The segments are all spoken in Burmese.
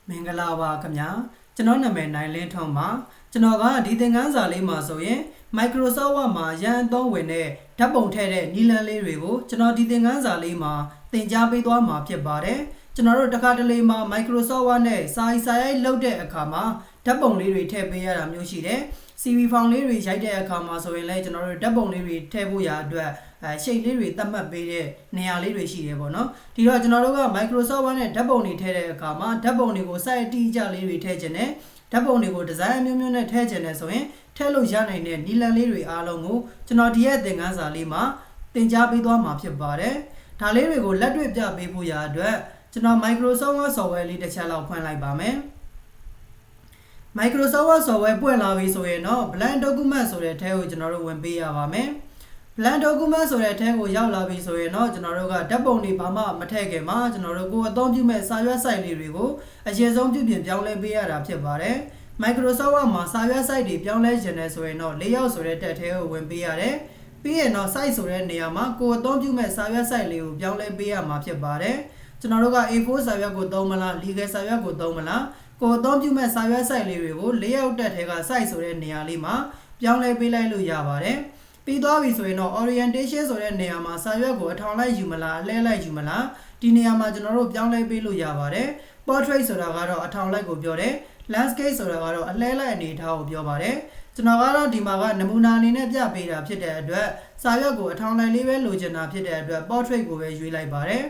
မင်္ဂလာပါခင်ဗျာကျွန်တော်နာမည်နိုင်လင်းထွန်းပါကျွန်တော်ကဒီသင်ခန်းစာလေးမှာဆိုရင် Microsoft Word မှာရန်အသုံးဝင်တဲ့ဓာတ်ပုံထည့်တဲ့နည်းလမ်းလေးတွေကိုကျွန်တော်ဒီသင်ခန်းစာလေးမှာသင်ကြားပေးသွားမှာဖြစ်ပါတယ်ကျွန်တော်တို့တစ်ခါတလေမှာ Microsoft Word နဲ့စာရိုက်လုပ်တဲ့အခါမှာဓာတ်ပုံလေးတွေထည့်ပေးရတာမျိုးရှိတယ် CV ဖောင်လေးတွေရိုက်တဲ့အခါမှာဆိုရင်လည်းကျွန်တော်တို့ဓာတ်ပုံလေးတွေထည့်ဖို့ရာအတွက်ရှိတ်လေးတွေသတ်မှတ်ပေးတဲ့နေရာလေးတွေရှိတယ်ပေါ့နော်ဒီတော့ကျွန်တော်တို့က Microsoft Word နဲ့ဓာတ်ပုံတွေထည့်တဲ့အခါမှာဓာတ်ပုံတွေကို site အတိအကျလေးတွေထည့်ခြင်းနဲ့ဓာတ်ပုံတွေကို design အမျိုးမျိုးနဲ့ထည့်ခြင်းနဲ့ဆိုရင်ထည့်လို့ရနိုင်တဲ့နည်းလမ်းလေးတွေအားလုံးကိုကျွန်တော်ဒီရဲ့သင်ခန်းစာလေးမှာသင်ကြားပေးသွားမှာဖြစ်ပါတယ်ဒါလေးတွေကိုလက်တွေ့ပြပေးဖို့ရာအတွက်ကျွန်တော် Microsoft Word software လေးတစ်ချက်လောက်ဖွင့်လိုက်ပါမယ် Microsoft Word software ပွင့်လာပြီဆိုရင်တော့ blank document ဆိုတဲ့အထဲကိုကျွန်တော်တို့ဝင်ပေးရပါမယ် blank document ဆိုတဲ့အထဲကိုရောက်လာပြီဆိုရင်တော့ကျွန်တော်တို့ကဓာတ်ပုံတွေဘာမှမထည့်ခင်မှာကျွန်တော်တို့ကိုအသုံးပြုမဲ့စာရွက် site လေးတွေကိုအရင်ဆုံးပြုပြင်ပြောင်းလဲပေးရတာဖြစ်ပါတယ် Microsoft Word မှာစာရွက် site တွေပြောင်းလဲခြင်းနဲ့ဆိုရင်တော့ layout ဆိုတဲ့တက်ထဲကိုဝင်ပေးရတယ်ပြီးရင်တော့ site ဆိုတဲ့နေရာမှာကိုအသုံးပြုမဲ့စာရွက် site လေးကိုပြောင်းလဲပေးရမှာဖြစ်ပါတယ်ကျွန်တော်တို့က A4 စာရွက်ကိုသုံးမလား legal စာရွက်ကိုသုံးမလားကိုအသုံးပြုမဲ့စာရွက် site လေးတွေကို layout တက်ထဲက site ဆိုတဲ့နေရာလေးမှာပြောင်းလဲပေးလိုက်လို့ရပါတယ်ပြီးသွားပြီဆိုရင်တော့ orientation ဆိုတဲ့နေရာမှာစာရွက်ကိုအထောင်လိုက်ယူမလားအလဲလိုက်ယူမလားဒီနေရာမှာကျွန်တော်တို့ပြောင်းလဲပေးလို့ရပါတယ် portrait ဆိုတာကတော့အထောင်လိုက်ကိုပြောတယ် landscape ဆိုတာကတော့အလဲလိုက်အနေအထားကိုပြောပါတယ်ကျွန်တော်ကတော့ဒီမှာကနမူနာအနေနဲ့ပြပေးတာဖြစ်တဲ့အတွက်စာရွက်ကိုအထောင်လိုက်လေးပဲလိုချင်တာဖြစ်တဲ့အတွက် portrait ကိုပဲရွေးလိုက်ပါတယ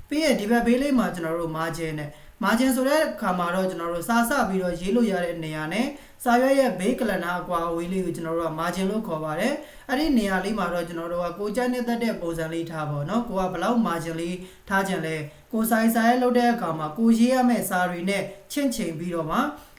်ပြီးရင်ဒီဘက်ဘေးလေးမှာကျွန်တော်တို့ margin နဲ့ margin ဆိုတဲ့အခါမှာတော့ကျွန်တော်တို့စာစပြီးတော့ရေးလို့ရတဲ့နေရာနဲ့စာရွက်ရဲ့ဘေးကလနာအကွာအဝေးလေးကိုကျွန်တော်တို့က margin လို့ခေါ်ပါတယ်အဲ့ဒီနေရာလေးမှာတော့ကျွန်တော်တို့ကကိုကြိုက်နေတဲ့ပုံစံလေးထားပါတော့ကိုကဘယ်လောက် margin လေးထားခြင်းလဲကိုစာရိုက်လုပ်တဲ့အခါမှာကိုရေးရမယ့်စာတွေနဲ့ချင့်ချိန်ပြီးတော့မ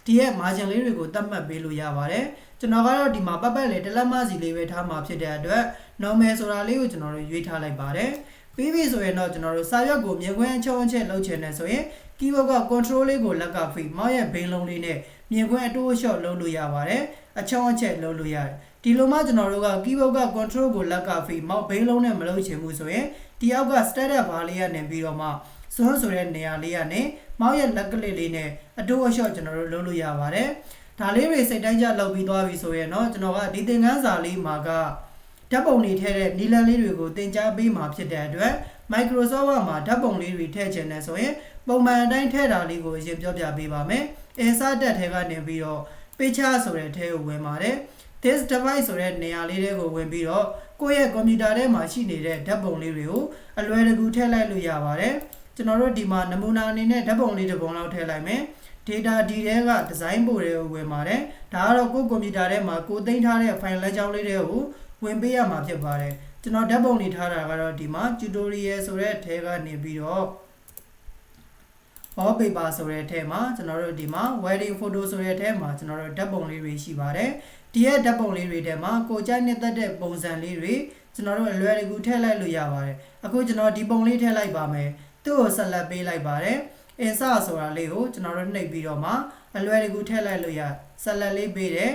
ှဒီရဲ့ margin လေးတွေကိုသတ်မှတ်ပေးလို့ရပါတယ်ကျွန်တော်ကတော့ဒီမှာပတ်ပတ်လေတလက်မစီလေးပဲထားမှာဖြစ်တဲ့အတွက် normal ဆိုတာလေးကိုကျွန်တော်တို့ရွေးထားလိုက်ပါတယ်ပြီးပြီဆိုရင်တော့ကျွန်တော်တို့စာရွက်ကိုမြင်ကွင်းအချုံအချက်လုပ်ချင်တယ်ဆိုရင် keyboard က control လေးကိုလက်ကဖိမောက်ရဲ့ဘိန်းလုံးလေးနဲ့မြင်ကွင်းအတိုးအလျှော့လုပ်လို့ရပါတယ်အချုံအချက်လုပ်လို့ရတယ်ဒီလိုမှကျွန်တော်တို့က keyboard က control ကိုလက်ကဖိမောက်ဘိန်းလုံးနဲ့မလုပ်ချင်ဘူးဆိုရင်ဒီအောက်က status bar လေးကနေပြီးတော့မှစွန်းဆိုတဲ့နေရာလေးကနေမောက်ရဲ့လက်ကလစ်လေးနဲ့အတိုးအလျှော့ကျွန်တော်တို့လုပ်လို့ရပါတယ်ဒါလေးတွေစိတ်တိုင်းကျလုပ်ပြီးသွားပြီဆိုရင်တော့ကျွန်တော်ကဒီသင်ခန်းစာလေးမှာကဓာတ်ပုံတွေထည့်တဲ့နည်းလမ်းလေးတွေကိုသင်ကြားပေးမှာဖြစ်တဲ့အတွက် Microsoft Word မှာဓာတ်ပုံလေးတွေထည့်ခြင်းနဲ့ဆိုရင်ပုံမှန်အတိုင်းထည့်တာလေးကိုအရင်ပြောပြပေးပါမယ်။ Insert တက်ထဲကနေပြီးတော့ Picture ဆိုတဲ့ထဲကိုဝင်ပါတယ်။ This device ဆိုတဲ့နေရာလေးတွေကိုဝင်ပြီးတော့ကိုယ့်ရဲ့ကွန်ပျူတာထဲမှာရှိနေတဲ့ဓာတ်ပုံလေးတွေကိုအလွယ်တကူထည့်လိုက်လို့ရပါတယ်။ကျွန်တော်တို့ဒီမှာနမူနာအနေနဲ့ဓာတ်ပုံလေးတစ်ပုံလောက်ထည့်လိုက်မယ်။ data ဒီထဲက design ပို့တွေကိုဝင်ပါတယ်။ဒါကတော့ကိုယ့်ကွန်ပျူတာထဲမှာကိုသိမ်းထားတဲ့ file လက်ကြောင်းလေးတွေကိုဝင်ပေးရမှာဖြစ်ပါတယ်ကျွန်တော်ဓာတ်ပုံတွေထားတာကတော့ဒီမှာ tutorial ဆိုတဲ့ထဲကနေပြီးတော့ wallpaper ဆိုတဲ့ထဲမှာကျွန်တော်တို့ဒီမှာ wedding photo ဆိုတဲ့ထဲမှာကျွန်တော်တို့ဓာတ်ပုံလေးတွေရှိပါတယ်ဒီရဲ့ဓာတ်ပုံလေးတွေထဲမှာကိုကြိုက်နေတဲ့ပုံစံလေးတွေကျွန်တော်တို့အလွယ်တကူထည့်လိုက်လို့ရပါတယ်အခုကျွန်တော်ဒီပုံလေးထည့်လိုက်ပါမယ်သူ့ကိုဆက်လက်ပေးလိုက်ပါတယ် insert ဆိုတာလေးကိုကျွန်တော်တို့နှိပ်ပြီးတော့မှအလွယ်တကူထည့်လိုက်လို့ရဆက်လက်လေးပေးတယ်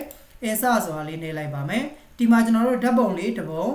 insert ဆိုတာလေးနှိပ်လိုက်ပါမယ်ဒီမှာကျွန်တော်တို့ဓာတ်ပုံလေးတစ်ပုံ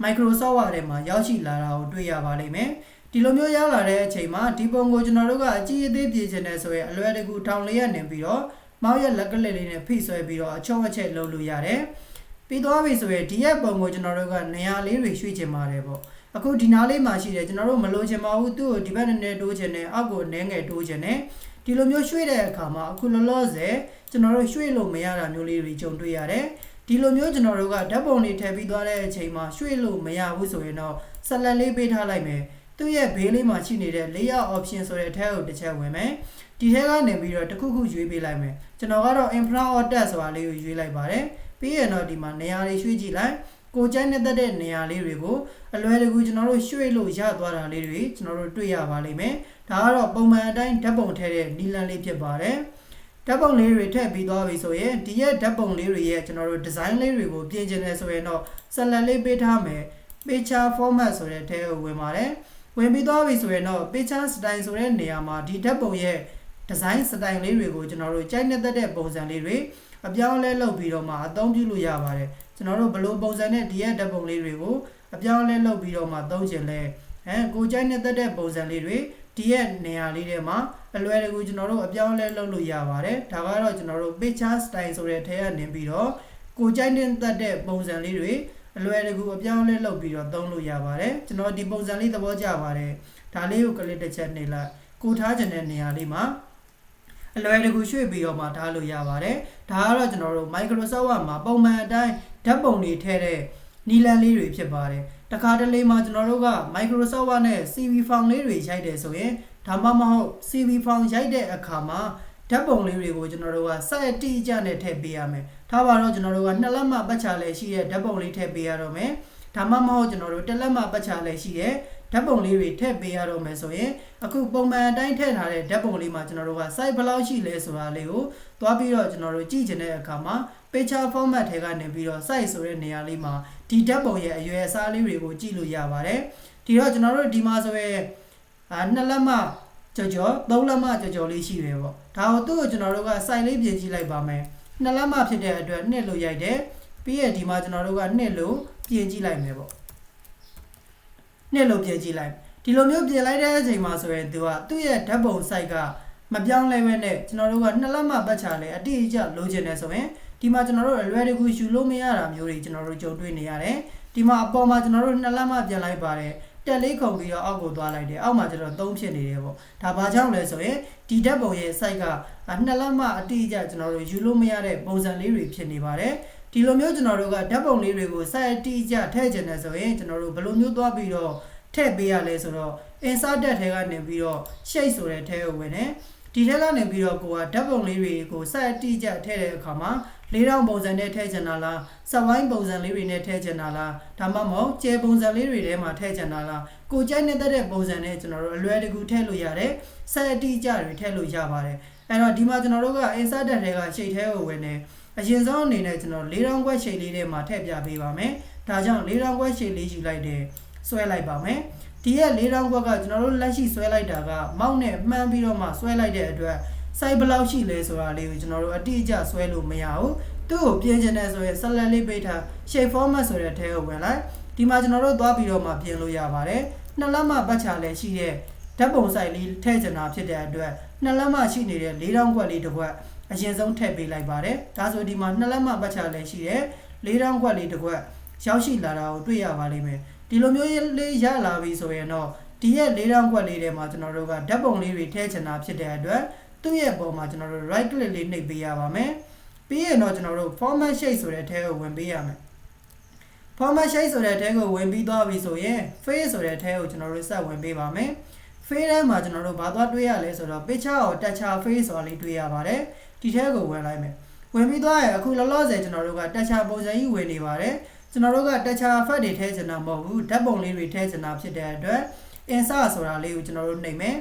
Microsoft Word ထဲမှာရောက်ရှိလာတာကိုတွေ့ရပါလိမ့်မယ်ဒီလိုမျိုးရောက်လာတဲ့အချိန်မှာဒီပုံကိုကျွန်တော်တို့ကအကြည့်အသေးပြင်ချင်တယ်ဆိုရင်အလွယ်တကူထောင်လေးရနေပြီးတော့မောက်ရဲ့လက်ကလစ်လေးနဲ့ဖိဆွဲပြီးတော့အချုံအချက်လုပ်လို့ရတယ်ပြီးသွားပြီဆိုရင်ဒီရဲ့ပုံကိုကျွန်တော်တို့ကနေရာလေးတွေရွှေ့ချင်ပါတယ်ပေါ့အခုဒီနားလေးမှာရှိတယ်ကျွန်တော်တို့မလိုချင်ပါဘူးသူ့ကိုဒီဘက်နဲ့တိုးချင်တယ်အောက်ကိုနည်းငယ်တိုးချင်တယ်ဒီလိုမျိုးရွှေ့တဲ့အခါမှာအခုလောလောဆယ်ကျွန်တော်တို့ရွှေ့လို့မရတာမျိုးလေးတွေကြုံတွေ့ရတယ်ဒီလိုမျိုးကျွန်တော်တို့ကဓာတ်ပုံတွေထည့်ပြီးသွားတဲ့အချိန်မှာရွှေ့လို့မရဘူးဆိုရင်တော့ဆက်လက်လေးပေးထားလိုက်မယ်သူ့ရဲ့ဘေးလေးမှာရှိနေတဲ့ layout option ဆိုတဲ့အထက်ကိုတစ်ချက်ဝင်မယ်ဒီထက်ကနေပြီးတော့တစ်ခုခုရွေးပေးလိုက်မယ်ကျွန်တော်ကတော့ infra or text ဆိုတာလေးကိုရွေးလိုက်ပါတယ်ပြီးရင်တော့ဒီမှာနေရာတွေရွှေ့ကြည့်လိုက်ကိုကြိုက်နေတဲ့နေရာလေးတွေကိုအလွယ်တကူကျွန်တော်တို့ရွှေ့လို့ရသွားတာလေးတွေကျွန်တော်တို့တွေ့ရပါလိမ့်မယ်ဒါကတော့ပုံမှန်အတိုင်းဓာတ်ပုံထည့်တဲ့နည်းလမ်းလေးဖြစ်ပါတယ်ဓာတ်ပုံလေးတွေထည့်ပြီးသွားပြီဆိုရင်ဒီရဲ့ဓာတ်ပုံလေးတွေရဲ့ကျွန်တော်တို့ design လေးတွေကိုပြင်ကျင်တယ်ဆိုရင်တော့ဆက်လက်လေးပေးထားမယ် picture format ဆိုတဲ့ထဲကိုဝင်ပါတယ်ဝင်ပြီးသွားပြီဆိုရင်တော့ picture style ဆိုတဲ့နေရာမှာဒီဓာတ်ပုံရဲ့ design style လေးတွေကိုကျွန်တော်တို့ကြိုက်နေတဲ့ပုံစံလေးတွေအပြောင်းလဲလုပ်ပြီးတော့မှအသုံးပြုလို့ရပါတယ်ကျွန်တော်တို့ဘယ်လိုပုံစံနဲ့ဒီရဲ့ဓာတ်ပုံလေးတွေကိုအပြောင်းလဲလုပ်ပြီးတော့မှသုံးချင်လဲကိုကြိုက်နေတဲ့ပုံစံလေးတွေ ဒီရဲ့နေရာလေးထဲမှာအလွယ်တကူကျွန်တော်တို့အပြောင်းလဲလုပ်လို့ရပါတယ်ဒါကတော့ကျွန်တော်တို့ picture style ဆိုတဲ့ထဲကနေပြီးတော့ကိုကြိုက်တဲ့ပုံစံလေးတွေအလွယ်တကူအပြောင်းလဲလုပ်ပြီးတော့သုံးလို့ရပါတယ်ကျွန်တော်ဒီပုံစံလေးသဘောကျပါတယ်ဒါလေးကို click တစ်ချက်နှိပ်လိုက်ကိုထားခြင်းတဲ့နေရာလေးမှာအလွယ်တကူရွှေ့ပြီးတော့မှထားလို့ရပါတယ်ဒါကတော့ကျွန်တော်တို့ Microsoft Word မှာပုံမှန်အတိုင်းဓာတ်ပုံတွေထည့်တဲ့နီလန်လေးတွေဖြစ်ပါတယ်တခါတလေမှာကျွန်တော်တို့က Microsoft Word နဲ့ CV file လေးတွေရိုက်တယ်ဆိုရင်ဒါမှမဟုတ် CV file ရိုက်တဲ့အခါမှာဓာတ်ပုံလေးတွေကိုကျွန်တော်တို့က site အတိအကျနဲ့ထည့်ပေးရမယ်ထားပါတော့ကျွန်တော်တို့က2လက်မှပတ်ချလဲရှိတဲ့ဓာတ်ပုံလေးထည့်ပေးရတော့မယ်ဒါမှမဟုတ်ကျွန်တော်တို့1လက်မှပတ်ချလဲရှိတဲ့ဓာတ်ပုံလေးတွေထည့်ပေးရတော့မယ်ဆိုရင်အခုပုံမှန်အတိုင်းထည့်ထားတဲ့ဓာတ်ပုံလေးမှာကျွန်တော်တို့က site ဘယ်လောက်ရှိလဲဆိုတာလေးကိုသွားပြီးတော့ကျွန်တော်တို့ကြည့်ချင်တဲ့အခါမှာ picture format ထဲကနေပြီးတော့ site ဆိုတဲ့နေရာလေးမှာဒီဓာတ်ပုံရဲ့အရွယ်အစားလေးတွေကိုကြည့်လို့ရပါတယ်ဒီတော့ကျွန်တော်တို့ဒီမှာဆိုရင်2လက်မှကြော်3လက်မှကြော်လေးရှိတယ်ပေါ့ဒါကိုသူ့ကိုကျွန်တော်တို့က site လေးပြင်ကြည့်လိုက်ပါမယ်2လက်မှဖြစ်တဲ့အတွက်2လို့ရိုက်တယ်ပြီးရဒီမှာကျွန်တော်တို့က2လို့ပြင်ကြည့်လိုက်မယ်ပေါ့2လို့ပြင်ကြည့်လိုက်ဒီလိုမျိုးပြင်လိုက်တဲ့အချိန်မှာဆိုရင်သူ့ရဲ့ဓာတ်ပုံ site ကမပြောင်းလဲပဲနဲ့ကျွန်တော်တို့က2လက်မှပတ်ချလဲအတိအကျလိုချင်တယ်ဆိုရင်ဒီမှာကျွန်တော်တို့အလွယ်တကူယူလို့မရတာမျိုးတွေကျွန်တော်တို့ကြုံတွေ့နေရတယ်ဒီမှာအပေါ်မှာကျွန်တော်တို့2လက်မှပြင်လိုက်ပါတယ်တက်လေးခုံပြီးတော့အောက်ကိုသွားလိုက်တယ်အောက်မှာကျတော့3ဖြစ်နေတယ်ပေါ့ဒါဘာကြောင့်လဲဆိုရင်ဒီဓာတ်ပုံရဲ့ site က2လက်မှအတိအကျကျွန်တော်တို့ယူလို့မရတဲ့ပုံစံလေးတွေဖြစ်နေပါတယ်ဒီလိုမျိုးကျွန်တော်တို့ကဓာတ်ပုံလေးတွေကို site အတိအကျထည့်ချင်တယ်ဆိုရင်ကျွန်တော်တို့ဘယ်လိုမျိုးသွားပြီးတော့ထည့်ပေးရလဲဆိုတော့ insert ထဲကနေပြီးတော့ shape ဆိုတဲ့ထဲကိုဝင်တယ်ဒီထဲကနေပြီးတော့ကိုကဓာတ်ပုံလေးတွေကို site အတိအကျထည့်တဲ့အခါမှာ4000ပုံစံနဲ့ထည့်ချင်တာလားစက်ဝိုင်းပုံစံလေးတွေနဲ့ထည့်ချင်တာလားဒါမှမဟုတ်ကျဲပုံစံလေးတွေထဲမှာထည့်ချင်တာလားကိုကြိုက်နေတဲ့ပုံစံနဲ့ကျွန်တော်တို့အလွယ်တကူထည့်လို့ရတယ်စက်အတိအကျတွေထည့်လို့ရပါတယ်အဲ့တော့ဒီမှာကျွန်တော်တို့က insert ထဲက shape ထဲကိုဝင်နေအရင်ဆုံးအနေနဲ့ကျွန်တော်4000ခွက် shape လေးထဲမှာထည့်ပြပေးပါမယ်ဒါကြောင့်4000ခွက် shape လေးယူလိုက်တယ်ဆွဲလိုက်ပါမယ်ဒီရဲ့4000ခွက်ကကျွန်တော်တို့လက်ရှိဆွဲလိုက်တာကမောက်နဲ့မှန်းပြီးတော့မှဆွဲလိုက်တဲ့အတွက် site ဘယ်လောက်ရှိလဲဆိုတာလေးကိုကျွန်တော်တို့အတိအကျဆွဲလို့မရဘူးသူ့ကိုပြင်ချင်တယ်ဆိုရင် select လေးပေးထား shape format ဆိုတဲ့ထဲကိုဝင်လိုက်ဒီမှာကျွန်တော်တို့သွားပြီးတော့မှပြင်လို့ရပါတယ်2လက်မှပတ်ချလဲရှိတဲ့ဓာတ်ပုံ site လေးထည့်ချင်တာဖြစ်တဲ့အတွက်2လက်မှရှိနေတဲ့4000ခွက်လေးတစ်ခွက်အရင်ဆုံးထည့်ပေးလိုက်ပါတယ်ဒါဆိုဒီမှာ2လက်မှပတ်ချလဲရှိတဲ့4000ခွက်လေးတစ်ခွက်ရောက်ရှိလာတာကိုတွေ့ရပါလိမ့်မယ်ဒီလိုမျိုးလေးရလာပြီဆိုရင်တော့ဒီရဲ့4000ခွက်လေးထဲမှာကျွန်တော်တို့ကဓာတ်ပုံလေးတွေထည့်ချင်တာဖြစ်တဲ့အတွက်သူ့ရဲ့ပုံမှာကျွန်တော်တို့ right click လေးနှိပ်ပေးရပါမယ်ပြီးရင်တော့ကျွန်တော်တို့ format shape ဆိုတဲ့ထဲကိုဝင်ပေးရမယ် format shape ဆိုတဲ့ထဲကိုဝင်ပြီးသွားပြီဆိုရင် face ဆိုတဲ့ထဲကိုကျွန်တော်တို့ဆက်ဝင်ပေးပါမယ် face ထဲမှာကျွန်တော်တို့ဘာသွားတွေ့ရလဲဆိုတော့ picture or texture face ဆိုတာလေးတွေ့ရပါတယ်ဒီထဲကိုဝင်လိုက်မယ်ဝင်ပြီးသွားရင်အခုလောလောဆယ်ကျွန်တော်တို့က texture ပုံစံကြီးဝင်နေပါတယ်ကျွန်တော်တို့က texture effect တွေထည့်ချင်တာမဟုတ်ဘူးဓာတ်ပုံလေးတွေထည့်ချင်တာဖြစ်တဲ့အတွက် insert ဆိုတာလေးကိုကျွန်တော်တို့နှိပ်မယ်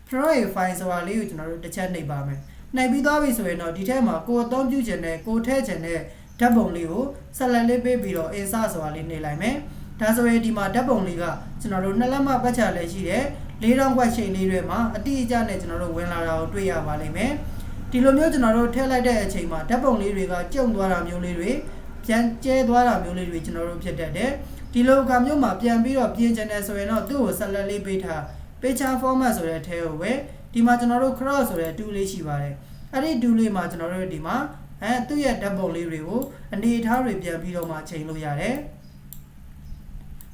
profile ဆိုတာလေးကိုကျွန်တော်တို့တစ်ချက်နှိပ်ပါမယ်နှိပ်ပြီးသွားပြီဆိုရင်တော့ဒီထဲမှာကိုအသုံးပြုချင်တဲ့ကိုထည့်ချင်တဲ့ဓာတ်ပုံလေးကို select လေးပေးပြီးတော့ insert ဆိုတာလေးနှိပ်လိုက်မယ်ဒါဆိုရင်ဒီမှာဓာတ်ပုံလေးကကျွန်တော်တို့2လက်မှပတ်ချလဲရှိတဲ့4000ခွက်ချိန်လေးတွေမှာအတိအကျနဲ့ကျွန်တော်တို့ဝင်လာတာကိုတွေ့ရပါလိမ့်မယ်ဒီလိုမျိုးကျွန်တော်တို့ထည့်လိုက်တဲ့အချိန်မှာဓာတ်ပုံလေးတွေကကျုံသွားတာမျိုးလေးတွေပြန်ကျဲသွားတာမျိုးလေးတွေကျွန်တော်တို့ဖြစ်တတ်တယ်ဒီလိုကမျိုးမှာပြန်ပြီးတော့ပြင်ချင်တယ်ဆိုရင်တော့သူ့ကို select လေးပေးထား picture format ဆိုတဲ့ထဲကိုပဲဒီမှာကျွန်တော်တို့ cross ဆိုတဲ့ tool လေးရှိပါတယ်အဲ့ဒီ tool လေးမှာကျွန်တော်တို့ဒီမှာသူ့ရဲ့ဓာတ်ပုံလေးတွေကိုအနေအထားတွေပြန်ပြီးတော့မှချိန်လို့ရတယ်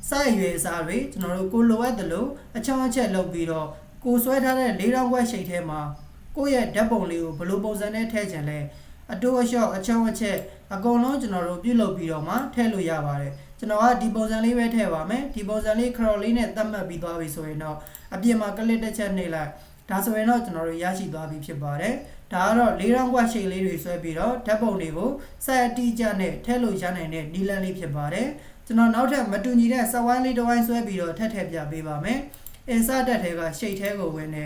site ရွေးအစားတွေကျွန်တော်တို့ကိုလိုအပ်တယ်လို့အချောင်းအချက်လုပ်ပြီးတော့ကိုဆွဲထားတဲ့4000ခွက်ရှိတ်ထဲမှာကိုယ့်ရဲ့ဓာတ်ပုံလေးကိုဘယ်လိုပုံစံနဲ့ထည့်ချင်လဲအတိုးအလျှော့အချောင်းအချက်အကုန်လုံးကျွန်တော်တို့ပြုလုပ်ပြီးတော့မှထည့်လို့ရပါတယ်ကျွန်တော်ကဒီပုံစံလေးပဲထည့်ပါမယ်ဒီပုံစံလေး crop လေးနဲ့သတ်မှတ်ပြီးသွားပြီဆိုရင်တော့အပြင်မှာ click တစ်ချက်နှိပ်လိုက်ဒါဆိုရင်တော့ကျွန်တော်တို့ရရှိသွားပြီဖြစ်ပါတယ်ဒါကတော့4000ခွက်ရှိတ်လေးတွေဆွဲပြီးတော့ဓာတ်ပုံတွေကို site အတိအကျနဲ့ထည့်လို့ရနိုင်တဲ့နည်းလမ်းလေးဖြစ်ပါတယ်ကျွန်တော်နောက်ထပ်မတူညီတဲ့စက်ဝိုင်းလေးတစ်ဝိုင်းဆွဲပြီးတော့ထည့်ပြပေးပါမယ် insert ထဲကရှိတ်ထဲကိုဝင်နေ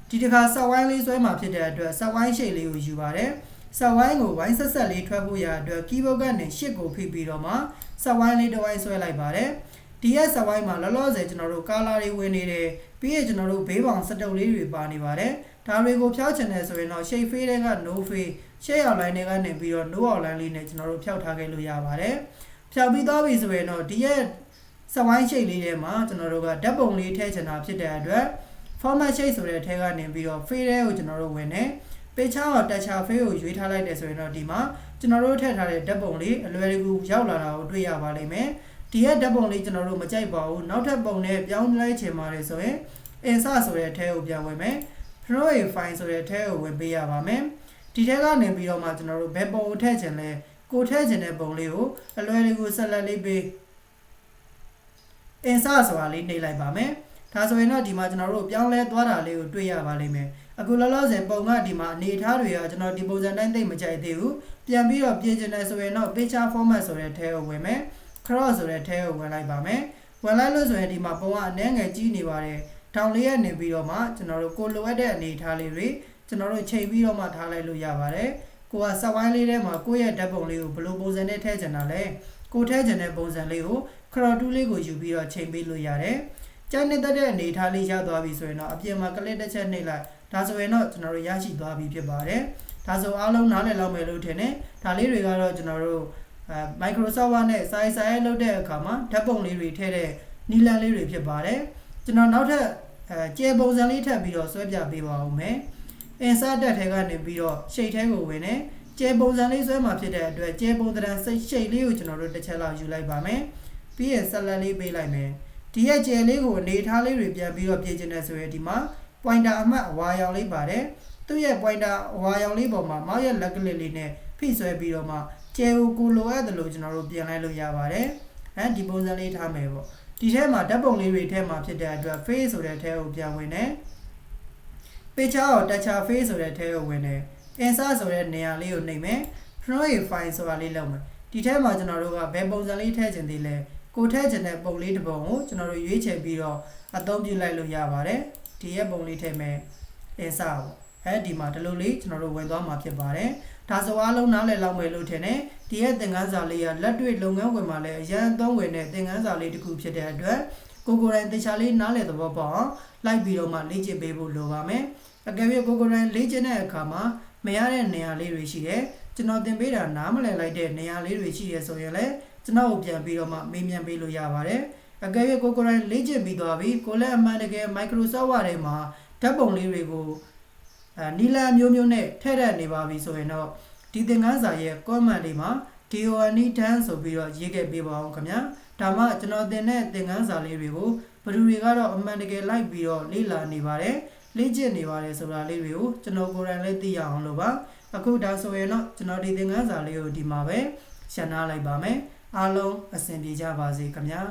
ဒီတစ်ခါစက်ဝိုင်းလေးဆွဲမှာဖြစ်တဲ့အတွက်စက်ဝိုင်းရှိတ်လေးကိုယူပါတယ်စက်ဝိုင်းကိုဝိုင်းဆက်လေးထွက်ဖို့ရအတွက် keyboard ကနေ8ကိုဖိပြီးတော့မှစက်ဝိုင်းလေးတစ်ဝိုင်းဆွဲလိုက်ပါတယ်ဒီရဲ့စက်ဝိုင်းမှာလောလောဆယ်ကျွန်တော်တို့ color တွေဝင်နေတယ်ပြီးရင်ကျွန်တော်တို့ဘေးပေါင်စတုပ်လေးတွေပါနေပါတယ်ဒါတွေကိုဖြောက်ချင်တယ်ဆိုရင်တော့ shape fade တွေက no fade shape outline တွေကနေပြီးတော့ no outline လေးနဲ့ကျွန်တော်တို့ဖြောက်ထားခဲ့လို့ရပါတယ်ဖြောက်ပြီးသွားပြီဆိုရင်တော့ဒီရဲ့စက်ဝိုင်းရှိတ်လေးထဲမှာကျွန်တော်တို့ကဓာတ်ပုံလေးထည့်ချင်တာဖြစ်တဲ့အတွက် format shape ဆိုတဲ့အထက်ကနေပြီးတော့ fill တွေကိုကျွန်တော်တို့ဝင်တယ်page တော့ toucher fill ကိုရွေးထားလိုက်တယ်ဆိုရင်တော့ဒီမှာကျွန်တော်တို့ထည့်ထားတဲ့ဓာတ်ပုံလေးအလွယ်တကူရောက်လာတာကိုတွေ့ရပါလိမ့်မယ်ဒီရဲ့ဓာတ်ပုံလေးကျွန်တော်တို့မကြိုက်ပါဘူးနောက်ထပ်ပုံနဲ့ပြောင်းလိုက်ချင်ပါတယ်ဆိုရင် insert ဆိုတဲ့အထက်ကိုပြန်ဝင်မယ် profile ဆိုတဲ့အထက်ကိုဝင်ပေးရပါမယ်ဒီထက်ကနေပြီးတော့မှကျွန်တော်တို့ဘယ်ပုံကိုထည့်ချင်လဲကိုထည့်ချင်တဲ့ပုံလေးကိုအလွယ်တကူဆက်လက်လေးပေး insert ဆိုတာလေးနှိပ်လိုက်ပါမယ်ဒါဆိုရင်တော့ဒီမှာကျွန်တော်တို့ပြောင်းလဲသွားတာလေးကိုတွေ့ရပါလိမ့်မယ်အခုလောလောဆယ်ပုံကဒီမှာအနေထားတွေကကျွန်တော်ဒီပုံစံတိုင်းသိမကြိုက်သေးဘူးပြန်ပြီးတော့ပြင်ချင်တယ်ဆိုရင်တော့ picture format ဆိုတဲ့ထဲကိုဝင်မယ် cross ဆိုတဲ့ထဲကိုဝင်လိုက်ပါမယ်ဝင်လိုက်လို့ဆိုရင်ဒီမှာပုံကအနည်းငယ်ကြီးနေပါတယ်တောင်လေးရနေပြီးတော့မှကျွန်တော်တို့ကိုလိုအပ်တဲ့အနေထားလေးတွေကျွန်တော်တို့ချိန်ပြီးတော့မှထားလိုက်လို့ရပါတယ်ကိုကစက်ဝိုင်းလေးထဲမှာကိုယ့်ရဲ့ဓာတ်ပုံလေးကိုဘယ်လိုပုံစံနဲ့ထည့်ချင်တာလဲကိုထည့်ချင်တဲ့ပုံစံလေးကို crop tool လေးကိုယူပြီးတော့ချိန်ပေးလို့ရတယ်ကျန်တဲ့အနေထားလေးရသွားပြီဆိုရင်တော့အပြင်မှာ click တစ်ချက်နှိပ်လိုက်ဒါဆိုရင်တော့ကျွန်တော်တို့ရရှိသွားပြီဖြစ်ပါတယ်ဒါဆိုအားလုံးနားလည်လောက်မယ်လို့ထင်တယ်ဒါလေးတွေကတော့ကျွန်တော်တို့ Microsoft Word နဲ့စာရေးလုပ်တဲ့အခါမှာဓာတ်ပုံလေးတွေထည့်တဲ့နည်းလမ်းလေးတွေဖြစ်ပါတယ်ကျွန်တော်နောက်ထပ်ကျေပုံစံလေးထပ်ပြီးတော့ဆွဲပြပေးပါဦးမယ် insert တက်ထဲကနေပြီးတော့ shape ထဲကိုဝင်တယ်ကျေပုံစံလေးဆွဲမှာဖြစ်တဲ့အတွက်ကျေပုံသဏ္ဍာန် shape လေးကိုကျွန်တော်တို့တစ်ချက်လောက်ယူလိုက်ပါမယ်ပြီးရင်ဆက်လက်လေးပေးလိုက်မယ်ဒီရဲ့ကျေလေးကိုအနေထားလေးတွေပြန်ပြီးတော့ပြင်ချင်တယ်ဆိုရင်ဒီမှာ pointer အမှတ်အဝါရောင်လေးပါတယ်သူ့ရဲ့ pointer အဝါရောင်လေးပေါ်မှာမောက်ရဲ့လက်ကလေးလေးနဲ့ဖိဆွဲပြီးတော့မှကျေကိုလိုအပ်တယ်လို့ကျွန်တော်တို့ပြင်လိုက်လို့ရပါတယ်ဒီပုံစံလေးထားမယ်ပေါ့ဒီထဲမှာဓာတ်ပုံလေးတွေထဲမှာဖြစ်တဲ့အတွက် face ဆိုတဲ့ထဲကိုပြန်ဝင်တယ် picture ကို toucher face ဆိုတဲ့ထဲကိုဝင်တယ် insert ဆိုတဲ့နေရာလေးကိုနှိပ်မယ် profile ဆိုတာလေးလုပ်မယ်ဒီထဲမှာကျွန်တော်တို့ကဘယ်ပုံစံလေးထည့်ချင်သေးလဲကိုထည့်ချင်တဲ့ပုံလေးတစ်ပုံကိုကျွန်တော်တို့ရွေးချယ်ပြီးတော့အသုံးပြုလိုက်လို့ရပါတယ်ဒီရဲ့ပုံလေးထည့်မယ် insert ပေါ့ဒီမှာဒီလိုလေးကျွန်တော်တို့ဝင်သွားမှာဖြစ်ပါတယ်ဒါဆိုအားလုံးနားလည်လောက်မယ်လို့ထင်တယ်ဒီရဲ့သင်ခန်းစာလေးကလက်တွေ့လုပ်ငန်းဝင်မှာလည်းအရန်သုံးဝင်တဲ့သင်ခန်းစာလေးတစ်ခုဖြစ်တဲ့အတွက်ကိုယ်တိုင်တခြားလေးနားလည်သဘောပေါက်အောင်လိုက်ပြီးတော့မှလေ့ကျင့်ပေးဖို့လိုပါမယ်အကယ်၍ကိုယ်တိုင်လေ့ကျင့်တဲ့အခါမှာမရတဲ့နေရာလေးတွေရှိတယ်ကျွန်တော်သင်ပေးတာနားမလည်လိုက်တဲ့နေရာလေးတွေရှိရဆိုရင်လည်းကျွန်တော်ကိုပြန်ပြီးတော့မှမေးမြန်းပေးလို့ရပါတယ်အကယ်၍ကိုယ်တိုင်လေ့ကျင့်ပြီးသွားပြီကိုလည်းအမှန်တကယ် Microsoft Word ထဲမှာဓာတ်ပုံလေးတွေကိုနီလာမျိုးမျိုးနဲ့ထည့်ရနေပါပြီဆိုရင်တော့ဒီသင်ခန်းစာရဲ့ comment လေးမှာ DONE done ဆိုပြီးတော့ရေးခဲ့ပေးပါအောင်ခင်ဗျာဒါမှကျွန်တော်သင်တဲ့သင်ခန်းစာလေးတွေကိုဘယ်သူတွေကတော့အမှန်တကယ်လိုက်ပြီးတော့လေ့လာနေပါတယ်လေ့ကျင့်နေပါတယ်ဆိုတာလေးတွေကိုကျွန်တော်ကိုယ်တိုင်လည်းသိရအောင်လို့ပါအခုဒါဆိုရင်တော့ကျွန်တော်ဒီသင်ခန်းစာလေးကိုဒီမှာပဲရှင်းထားလိုက်ပါမယ်အားလုံးအဆင်ပြေကြပါစေခင်ဗျာ